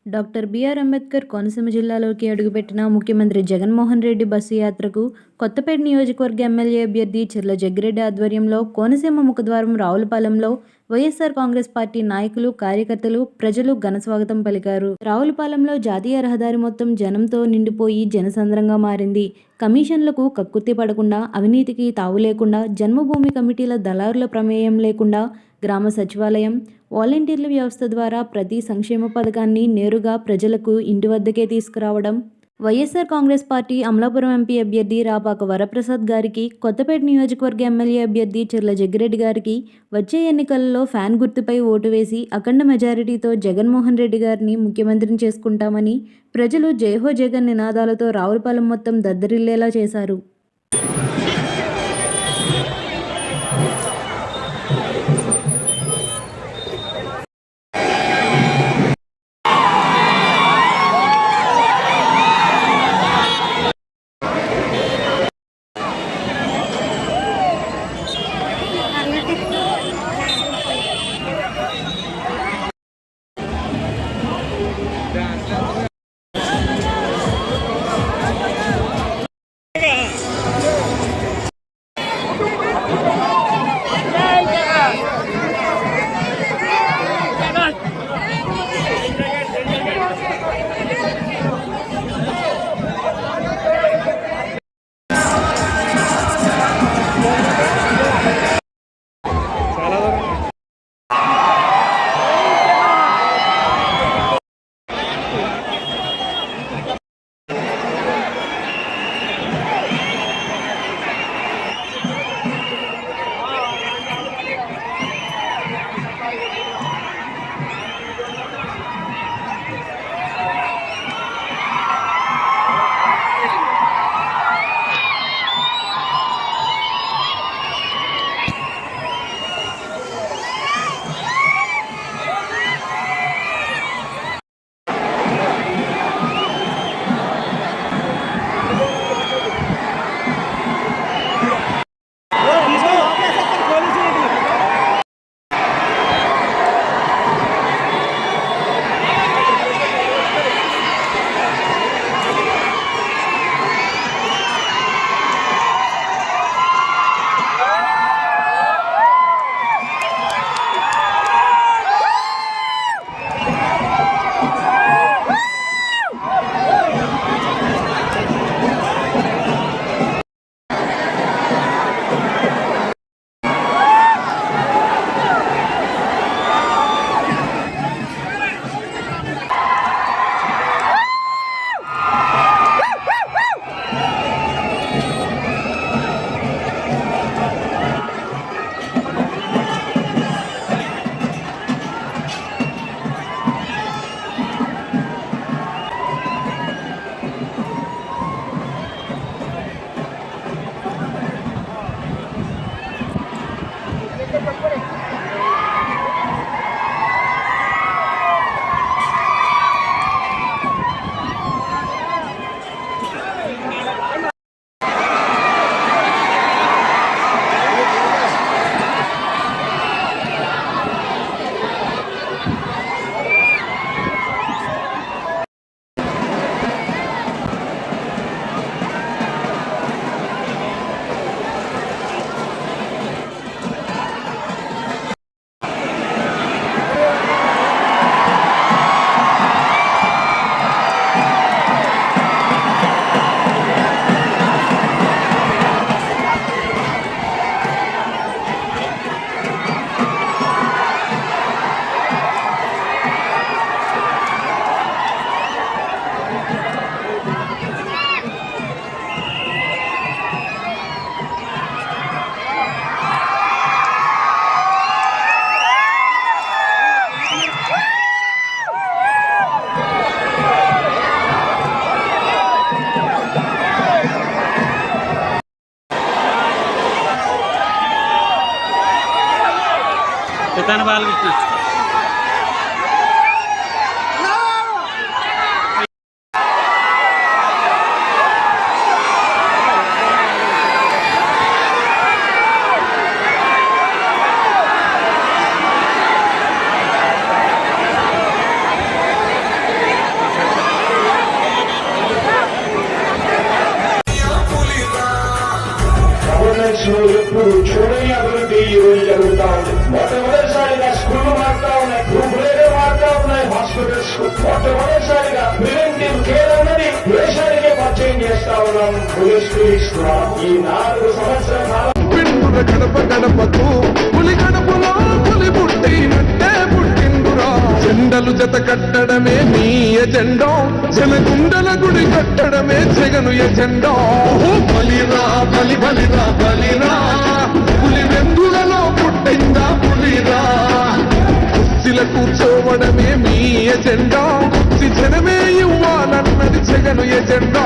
Doctor BR Ambedkar Konaseema జిల్లాలోకి అడుగుపెట్టిన ముఖ్యమంత్రి Jaganmohan Reddy bus యాత్రకు కొత్తపేట నియోజకవర్గ ఎమ్మెల్యే అభ్యర్థి చెర్ల జగ్గిరెడ్డి ఆధ్వర్యంలో కోనసీమ ముఖద్వారం రావులపాలెంలో వైఎస్ఆర్ కాంగ్రెస్ పార్టీ నాయకులు, కార్యకర్తలు, ప్రజలు ఘనస్వాగతం పలికారు. రావులపాలెంలో జాతీయ రహదారి మొత్తం జనంతో నిండిపోయి జనసంద్రంగా మారింది. కమిషన్లకు కక్కుర్తి పడకుండా, అవినీతికి తావు లేకుండా, జన్మభూమి కమిటీల దళారుల ప్రమేయం లేకుండా గ్రామ సచివాలయం, వాలంటీర్ల వ్యవస్థ ద్వారా ప్రతి సంక్షేమ పథకాన్ని నేరుగా ప్రజలకు ఇంటి వద్దకే తీసుకురావడం, వైఎస్ఆర్ కాంగ్రెస్ పార్టీ అమలాపురం ఎంపీ అభ్యర్థి రాపాక వరప్రసాద్ గారికి, కొత్తపేట నియోజకవర్గ ఎమ్మెల్యే అభ్యర్థి చెర్ల జగ్గిరెడ్డి గారికి వచ్చే ఎన్నికలలో ఫ్యాన్ గుర్తుపై ఓటు వేసి అఖండ మెజారిటీతో జగన్మోహన్ రెడ్డి గారిని ముఖ్యమంత్రిని చేసుకుంటామని ప్రజలు జయహో జగన్ నినాదాలతో రావులపాలెం మొత్తం దద్దరిల్లేలా చేశారు. పితాని బాలకృష్ణ కాంగ్రెస్ లో ఎప్పుడు చూడని అభివృద్ధి ఈ రోజు జరుగుతా ఉంది. మొట్టమొదటిసారిగా స్కూళ్లు మారుతా ఉన్నాయి, గ్రూప్ మారుతా ఉన్నాయి, హాస్పిటల్స్ మొట్టమొదటిసారిగా ప్రివెంటివ్ కేర్ అన్నది దేశానికే పరిచయం చేస్తా ఉన్నాం. పోలీస్ ఈ 4 సంవత్సరాల గడప గడపకు పులి గడపలో పులి పుట్టినట్టే పుట్టిండురా. జెండలు జత కట్టడమే మీ ఎజెండా, జనగుండల గుడి కట్టడమే జగను ఎజెండా. బలిరా బలి బలిరా బలిరా, పులి వెందులలో పుట్టిందా పులిరా. కుర్చీల కూర్చోవడమే మీ ఎజెండా, జనమే ఇవ్వాలన్నది జగను ఎజెండా.